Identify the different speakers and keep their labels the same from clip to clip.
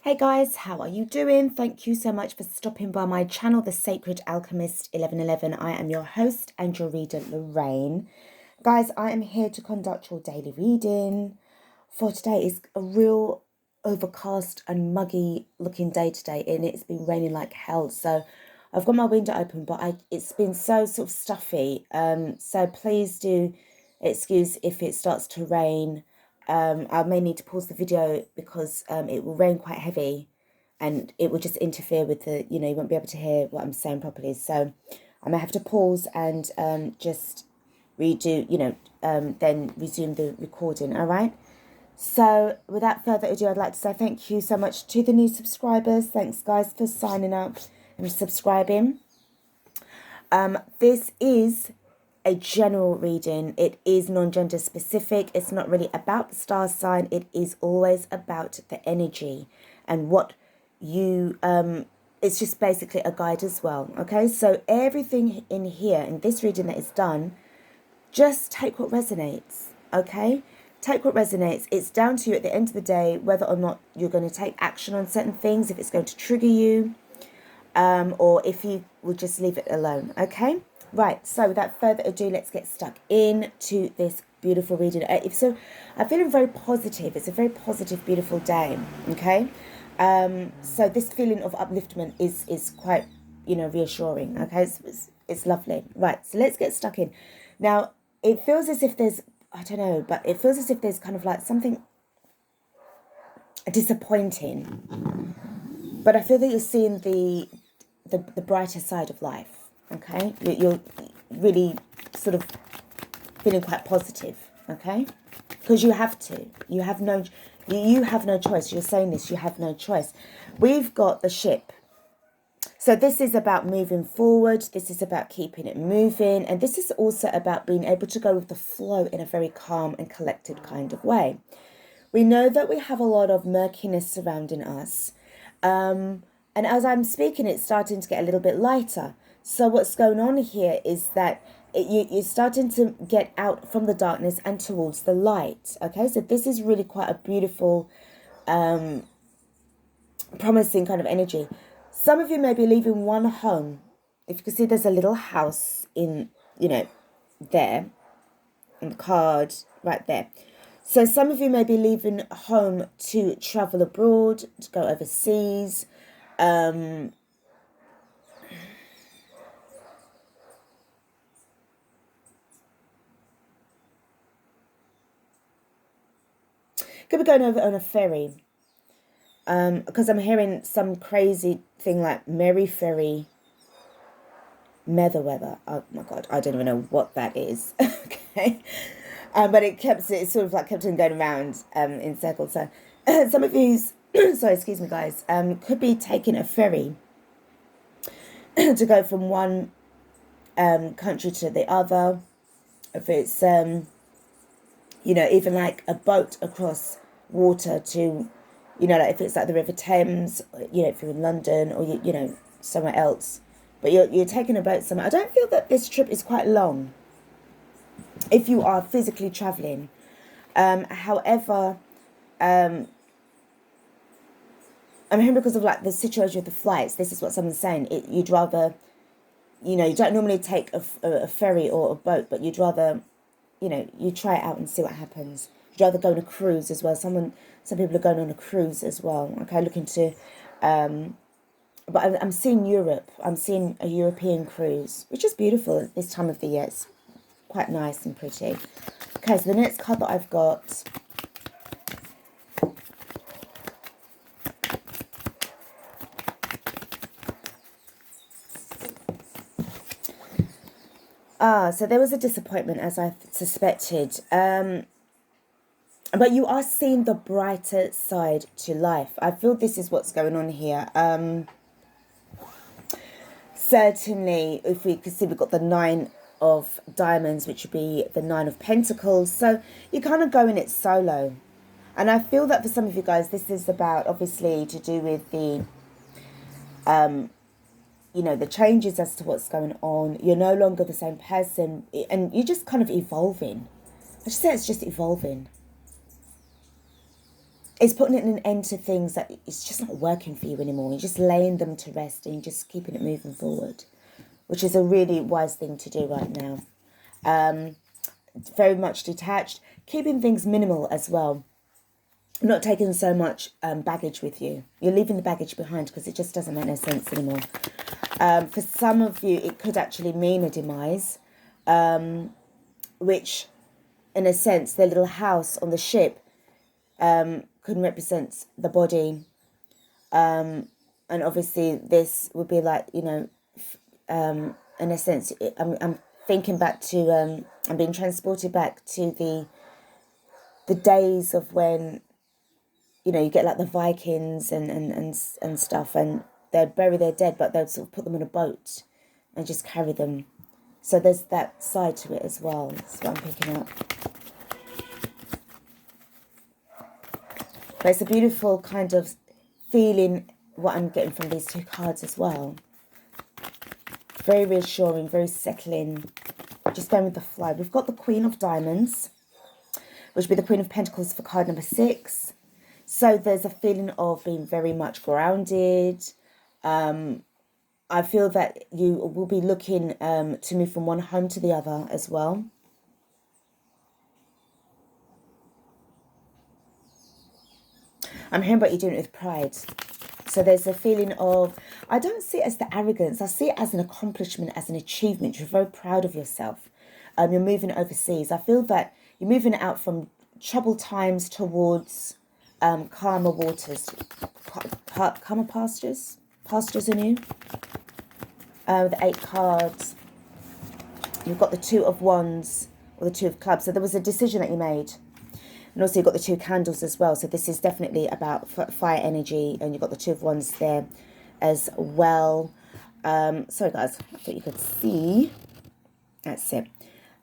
Speaker 1: Hey guys, how are you doing? Thank you so much for stopping by my channel, The Sacred Alchemist 1111. I am your host and your reader, Lorraine. Guys, I am here to conduct your daily reading. For today is a real overcast and muggy looking day today, and it's been raining like hell. So I've got my window open, but it's been so sort of stuffy. So please do excuse if it starts to rain. I may need to pause the video because it will rain quite heavy and it will just interfere with you won't be able to hear what I'm saying properly. So I may have to pause and just redo, then resume the recording, all right? So without further ado, I'd like to say thank you so much to the new subscribers. Thanks, guys, for signing up and subscribing. This is a general reading. It is non-gender specific. It's not really about the star sign. It is always about the energy and what you it's just basically a guide as well. Okay, so everything in here in this reading that is done, just take what resonates. Okay, take what resonates. It's down to you at the end of the day whether or not you're going to take action on certain things, if it's going to trigger you, or if you will just leave it alone. Okay, right, so without further ado, let's get stuck into this beautiful reading. So I'm feeling very positive. It's a very positive, beautiful day. Okay, so this feeling of upliftment is quite, reassuring. Okay, it's lovely. Right, so let's get stuck in. Now it feels as if there's, I don't know, but it feels as if there's kind of like something disappointing, but I feel that you're seeing the brighter side of life. Okay, you're really sort of feeling quite positive. Okay, because you have to. You have no choice. You're saying this. You have no choice. We've got the ship. So this is about moving forward. This is about keeping it moving, and this is also about being able to go with the flow in a very calm and collected kind of way. We know that we have a lot of murkiness surrounding us. And as I'm speaking, it's starting to get a little bit lighter. So what's going on here is that you're starting to get out from the darkness and towards the light. Okay, so this is really quite a beautiful, promising kind of energy. Some of you may be leaving one home. If you can see, there's a little house in, there, on the card right there. So some of you may be leaving home to travel abroad, to go overseas. Could be going over on a ferry. Because I'm hearing some crazy thing like Merry Ferry, Weather. Oh my God, I don't even know what that is. Okay. But it sort of like kept on going around in circles. So some of you, sorry, excuse me, guys, could be taking a ferry to go from one country to the other. If it's, even like a boat across water to, like if it's like the River Thames, if you're in London or, somewhere else. But you're taking a boat somewhere. I don't feel that this trip is quite long if you are physically traveling. However, I'm hearing because of like the situation with the flights, this is what someone's saying. You'd rather, you don't normally take a ferry or a boat, but you'd rather, you try it out and see what happens. You'd rather go on a cruise as well. Some people are going on a cruise as well. Okay, looking to, but I'm seeing Europe. I'm seeing a European cruise, which is beautiful at this time of the year. It's quite nice and pretty. Okay, so the next card that I've got, so there was a disappointment, as I suspected, but you are seeing the brighter side to life. I feel this is what's going on here. Certainly, if we can see, we've got the 9 of Diamonds, which would be the 9 of Pentacles. So you're kind of going it solo. And I feel that for some of you guys, this is about, obviously, to do with the, the changes as to what's going on. You're no longer the same person, and you're just kind of evolving. I just say it's just evolving. it's putting an end to things that it's just not working for you anymore. You're just laying them to rest and you're just keeping it moving forward, which is a really wise thing to do right now. Very much detached, keeping things minimal as well. Not taking so much baggage with you. You're leaving the baggage behind because it just doesn't make no sense anymore. For some of you, it could actually mean a demise, which, in a sense, the little house on the ship could represent the body. And obviously, this would be like, you know, in a sense, I'm thinking back to, I'm being transported back to the days of when, you know, you get like the Vikings and stuff, and they'd bury their dead, but they'd sort of put them on a boat and just carry them. So there's that side to it as well. That's what I'm picking up. But it's a beautiful kind of feeling, what I'm getting from these two cards as well. Very reassuring, very settling. Just going with the flow. We've got the Queen of Diamonds, which would be the Queen of Pentacles for card number 6. So there's a feeling of being very much grounded. I feel that you will be looking to move from one home to the other as well. I'm hearing about you doing it with pride. So there's a feeling of, I don't see it as the arrogance. I see it as an accomplishment, as an achievement. You're very proud of yourself. You're moving overseas. I feel that you're moving out from troubled times towards calmer waters, calmer pastures anew. The 8 cards. You've got the 2 of Wands or the 2 of Clubs. So there was a decision that you made. And also you've got the 2 candles as well. So this is definitely about fire energy. And you've got the 2 of Wands there as well. Sorry guys, I thought you could see. That's it.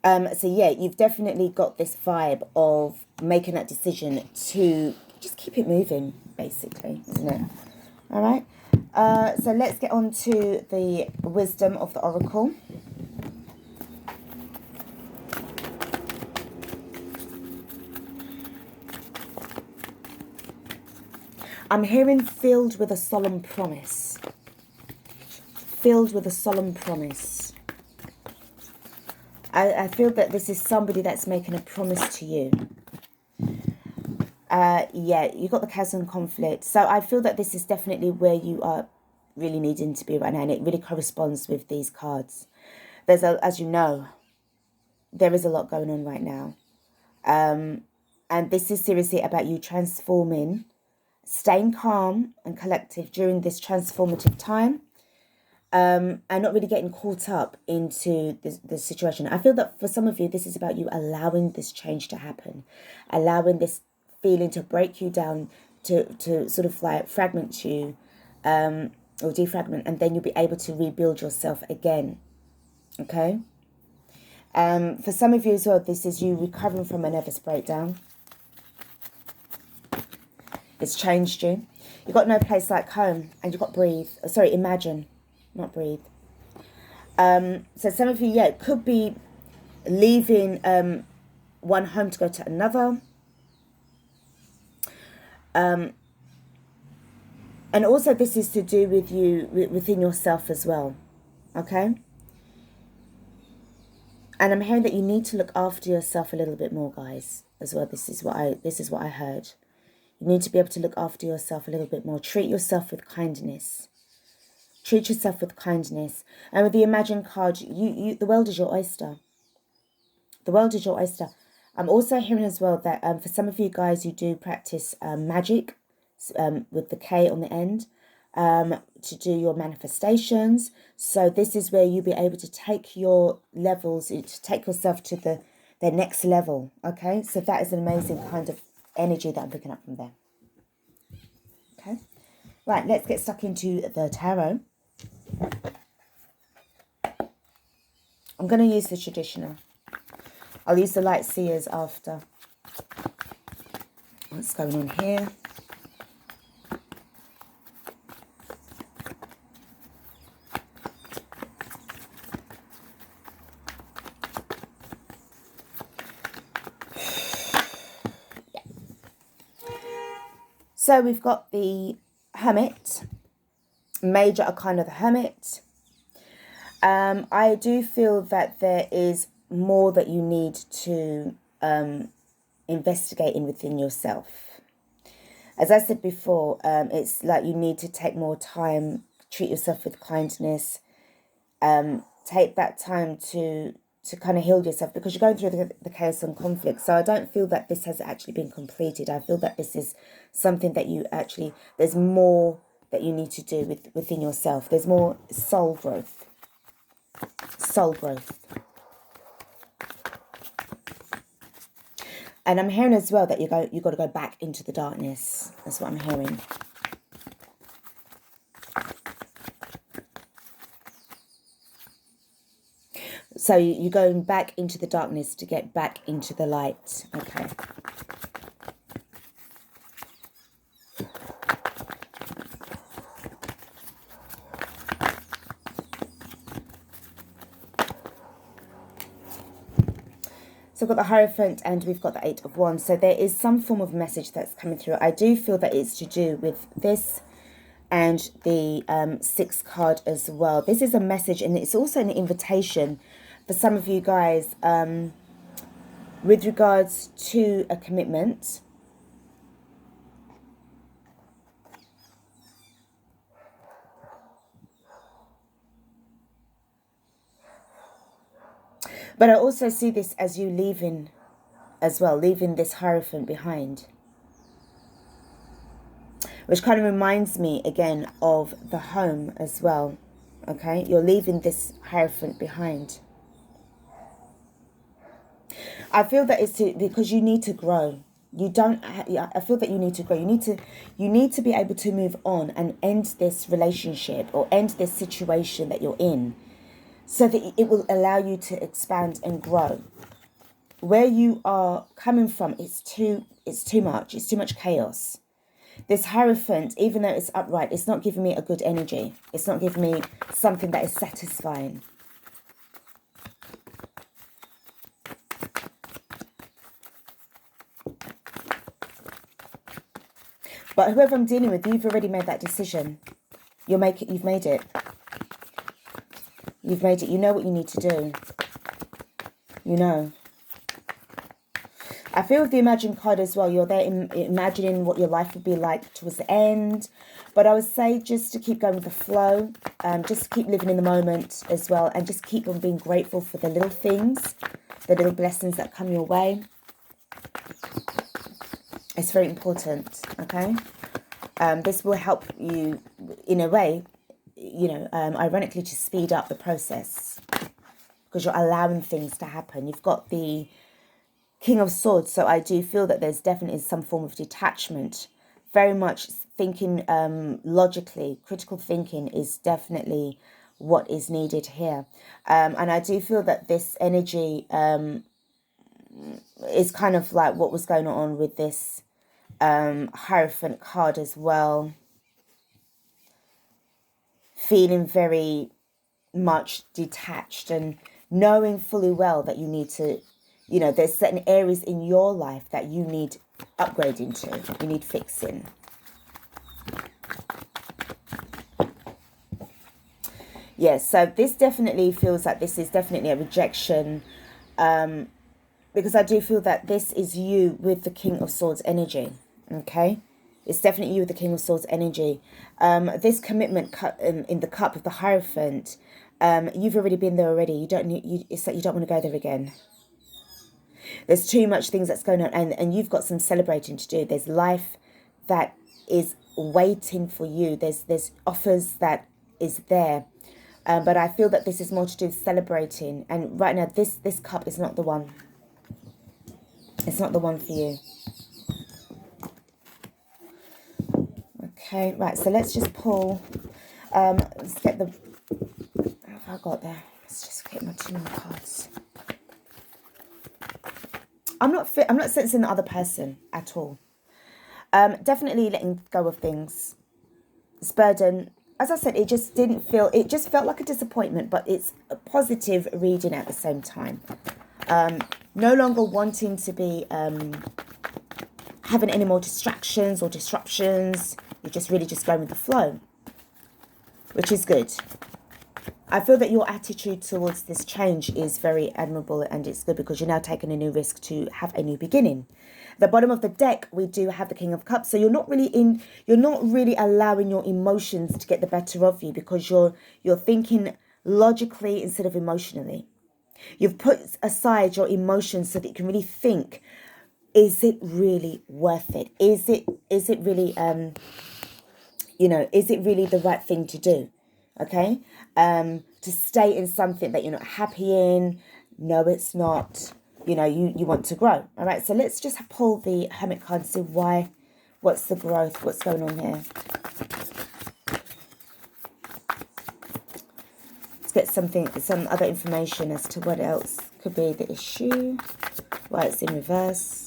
Speaker 1: So yeah, you've definitely got this vibe of making that decision to just keep it moving, basically, isn't it? All right. So let's get on to the wisdom of the Oracle. I'm hearing filled with a solemn promise. Filled with a solemn promise. I feel that this is somebody that's making a promise to you. Yeah, you got the chasm conflict. So I feel that this is definitely where you are really needing to be right now. And it really corresponds with these cards. There's, as you know, there is a lot going on right now. And this is seriously about you transforming, staying calm and collective during this transformative time. And not really getting caught up into this situation. I feel that for some of you, this is about you allowing this change to happen. Allowing this feeling to break you down, to sort of like fragment you, or defragment, and then you'll be able to rebuild yourself again. Okay? For some of you as well, this is you recovering from a nervous breakdown. It's changed you. You've got no place like home, and you've got breathe. Sorry, imagine. Not breathe. So some of you, yeah, it could be leaving one home to go to another. And also this is to do with you within yourself as well. Okay? And I'm hearing that you need to look after yourself a little bit more, guys, as well. This is what I heard. You need to be able to look after yourself a little bit more. Treat yourself with kindness. Treat yourself with kindness. And with the Imagine card, the world is your oyster. The world is your oyster. I'm also hearing as well that for some of you guys, you do practice magic with the K on the end to do your manifestations. So this is where you'll be able to take your levels, to take yourself to the next level. Okay, so that is an amazing kind of energy that I'm picking up from there. Okay, right, let's get stuck into the tarot. I'm going to use the traditional. I'll use the light seers after. What's going on here? So we've got the Hermit, Major Arcana of the Hermit. I do feel that there is more that you need to investigate within yourself. As I said before, it's like you need to take more time, treat yourself with kindness, take that time to kind of heal yourself, because you're going through the chaos and conflict. So I don't feel that this has actually been completed. I feel that this is something that you actually, there's more that you need to do within yourself. There's more soul growth. Soul growth. And I'm hearing as well that you've got to go back into the darkness. That's what I'm hearing. So you're going back into the darkness to get back into the light. Okay. So we've got the Hierophant and we've got the Eight of Wands. So there is some form of message that's coming through. I do feel that it's to do with this and the Sixth card as well. This is a message, and it's also an invitation for some of you guys with regards to a commitment. But I also see this as you leaving as well, leaving this Hierophant behind. Which kind of reminds me again of the home as well. Okay, you're leaving this Hierophant behind. I feel that it's because you need to grow. I feel that you need to grow. You need to be able to move on and end this relationship or end this situation that you're in, so that it will allow you to expand and grow. Where you are coming from, it's too much. It's too much chaos. This Hierophant, even though it's upright, it's not giving me a good energy. It's not giving me something that is satisfying. But whoever I'm dealing with, you've already made that decision. You've made it. You've made it. You know what you need to do. You know. I feel with the Imagine card as well, you're there imagining what your life would be like towards the end. But I would say just to keep going with the flow. Just keep living in the moment as well. And just keep on being grateful for the little things. The little blessings that come your way. It's very important, okay? This will help you, in a way, you know, ironically, to speed up the process. Because you're allowing things to happen. You've got the King of Swords, so I do feel that there's definitely some form of detachment. Very much thinking logically, critical thinking is definitely what is needed here. And I do feel that this energy is kind of like what was going on with this Hierophant card as well. Feeling very much detached and knowing fully well that you need to, you know, there's certain areas in your life that you need upgrading to, you need fixing. Yes, so this definitely feels like this is definitely a rejection, because I do feel that this is you with the King of Swords energy, okay? It's definitely you with the King of Swords energy. This commitment in the cup of the Hierophant, you've already been there already. You don't need, it's like you don't want to go there again. There's too much things that's going on, and you've got some celebrating to do. There's life that is waiting for you. There's offers that is there. But I feel that this is more to do with celebrating. And right now, this cup is not the one. It's not the one for you. Okay, right, so let's just pull. Let's get the... What have I got there? Let's just get my 2 more cards. I'm not sensing the other person at all. Definitely letting go of things. This burden, as I said, it just didn't feel, it just felt like a disappointment, but it's a positive reading at the same time. No longer wanting to be having any more distractions or disruptions. You're just really just going with the flow, which is good. I feel that your attitude towards this change is very admirable, and it's good because you're now taking a new risk to have a new beginning. The bottom of the deck, we do have the King of Cups. So you're not really allowing your emotions to get the better of you, because you're thinking logically instead of emotionally. You've put aside your emotions so that you can really think, is it really worth it? Is it really is it really the right thing to do? Okay? To stay in something that you're not happy in. No, it's not. You want to grow. All right, so let's just pull the Hermit card and see what's the growth, what's going on here. Let's get some other information as to what else could be the issue, why it's in reverse.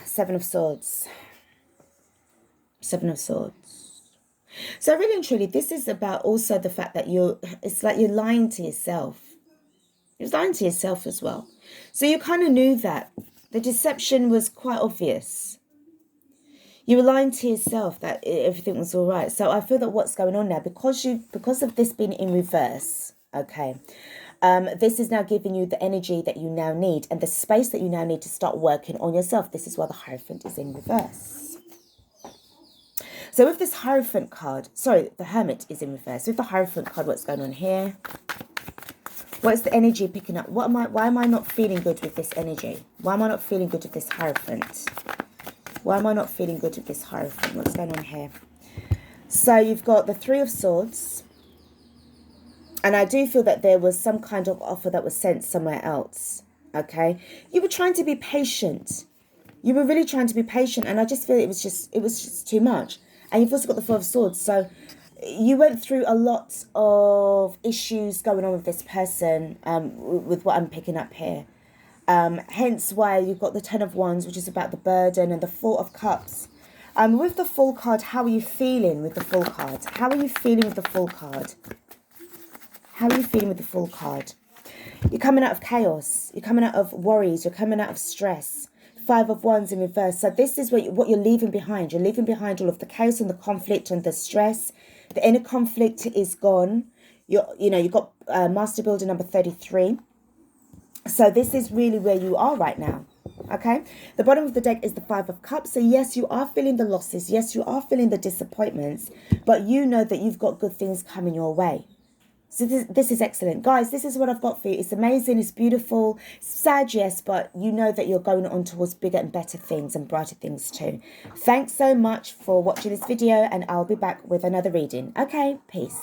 Speaker 1: Seven of Swords. Seven of Swords. So really and truly, this is about also the fact that it's like you're lying to yourself. You're lying to yourself as well. So you kind of knew that. The deception was quite obvious. You were lying to yourself that everything was all right. So I feel that what's going on now, because of this being in reverse, okay, this is now giving you the energy that you now need and the space that you now need to start working on yourself. This is why the Hierophant is in reverse. So with this Hierophant card, sorry, the Hermit is in reverse. With the Hierophant card, what's going on here? What's the energy picking up? Why am I not feeling good with this energy? Why am I not feeling good with this Hierophant? Why am I not feeling good with this Hierophant? What's going on here? So you've got the Three of Swords. And I do feel that there was some kind of offer that was sent somewhere else. Okay? You were trying to be patient. You were really trying to be patient. And I just feel it was just too much. And you've also got the Four of Swords. So you went through a lot of issues going on with this person, with what I'm picking up here. Hence why you've got the Ten of Wands, which is about the burden, and the Four of Cups. With the Fool card, how are you feeling with the Fool card? How are you feeling with the Fool card? How are you feeling with the Fool card? You're coming out of chaos. You're coming out of worries. You're coming out of stress. Five of Wands in reverse. So this is what you're leaving behind. You're leaving behind all of the chaos and the conflict and the stress. The inner conflict is gone. You've got Master Builder number 33. So this is really where you are right now. Okay? The bottom of the deck is the Five of Cups. So yes, you are feeling the losses. Yes, you are feeling the disappointments. But you know that you've got good things coming your way. So this is excellent. Guys, this is what I've got for you. It's amazing. It's beautiful. It's sad, yes, but you know that you're going on towards bigger and better things and brighter things too. Thanks so much for watching this video, and I'll be back with another reading. Okay, peace.